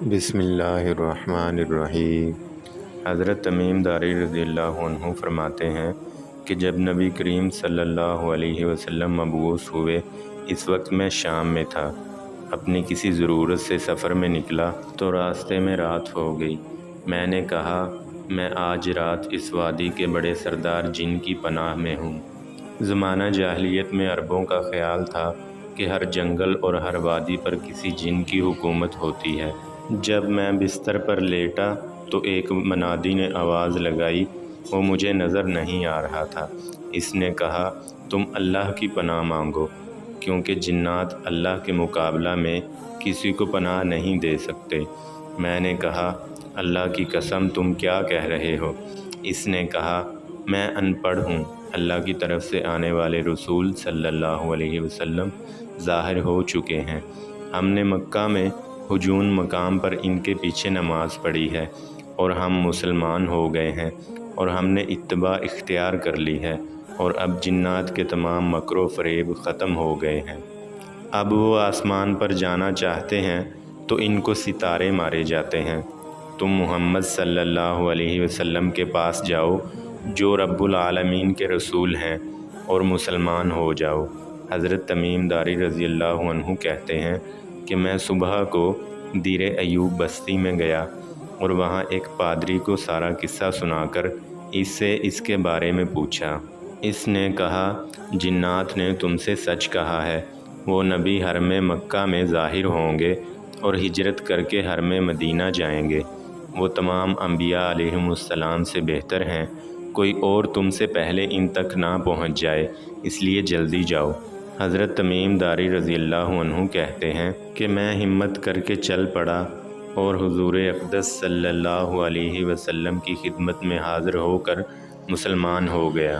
بسم اللہ الرحمن الرحیم۔ حضرت تمیم داری رضی اللہ عنہ فرماتے ہیں کہ جب نبی کریم صلی اللہ علیہ وسلم مبعوث ہوئے، اس وقت میں شام میں تھا۔ اپنی کسی ضرورت سے سفر میں نکلا تو راستے میں رات ہو گئی۔ میں نے کہا، میں آج رات اس وادی کے بڑے سردار جن کی پناہ میں ہوں۔ زمانہ جاہلیت میں عربوں کا خیال تھا کہ ہر جنگل اور ہر وادی پر کسی جن کی حکومت ہوتی ہے۔ جب میں بستر پر لیٹا تو ایک منادی نے آواز لگائی۔ وہ مجھے نظر نہیں آ رہا تھا۔ اس نے کہا، تم اللہ کی پناہ مانگو، کیونکہ جنات اللہ کے مقابلہ میں کسی کو پناہ نہیں دے سکتے۔ میں نے کہا، اللہ کی قسم تم کیا کہہ رہے ہو؟ اس نے کہا، میں ان پڑھ ہوں۔ اللہ کی طرف سے آنے والے رسول صلی اللہ علیہ وسلم ظاہر ہو چکے ہیں۔ ہم نے مکہ میں ہجون مقام پر ان کے پیچھے نماز پڑھی ہے، اور ہم مسلمان ہو گئے ہیں، اور ہم نے اتباع اختیار کر لی ہے، اور اب جنات کے تمام مکر و فریب ختم ہو گئے ہیں۔ اب وہ آسمان پر جانا چاہتے ہیں تو ان کو ستارے مارے جاتے ہیں۔ تم محمد صلی اللہ علیہ وسلم کے پاس جاؤ جو رب العالمین کے رسول ہیں، اور مسلمان ہو جاؤ۔ حضرت تمیم داری رضی اللہ عنہ کہتے ہیں کہ میں صبح کو دیر ایوب بستی میں گیا اور وہاں ایک پادری کو سارا قصہ سنا کر اس سے اس کے بارے میں پوچھا۔ اس نے کہا، جنات نے تم سے سچ کہا ہے۔ وہ نبی حرم مکہ میں ظاہر ہوں گے اور ہجرت کر کے حرم مدینہ جائیں گے۔ وہ تمام انبیاء علیہم السلام سے بہتر ہیں۔ کوئی اور تم سے پہلے ان تک نہ پہنچ جائے، اس لیے جلدی جاؤ۔ حضرت تمیم داری رضی اللہ عنہ کہتے ہیں کہ میں ہمت کر کے چل پڑا اور حضور اقدس صلی اللہ علیہ وسلم کی خدمت میں حاضر ہو کر مسلمان ہو گیا۔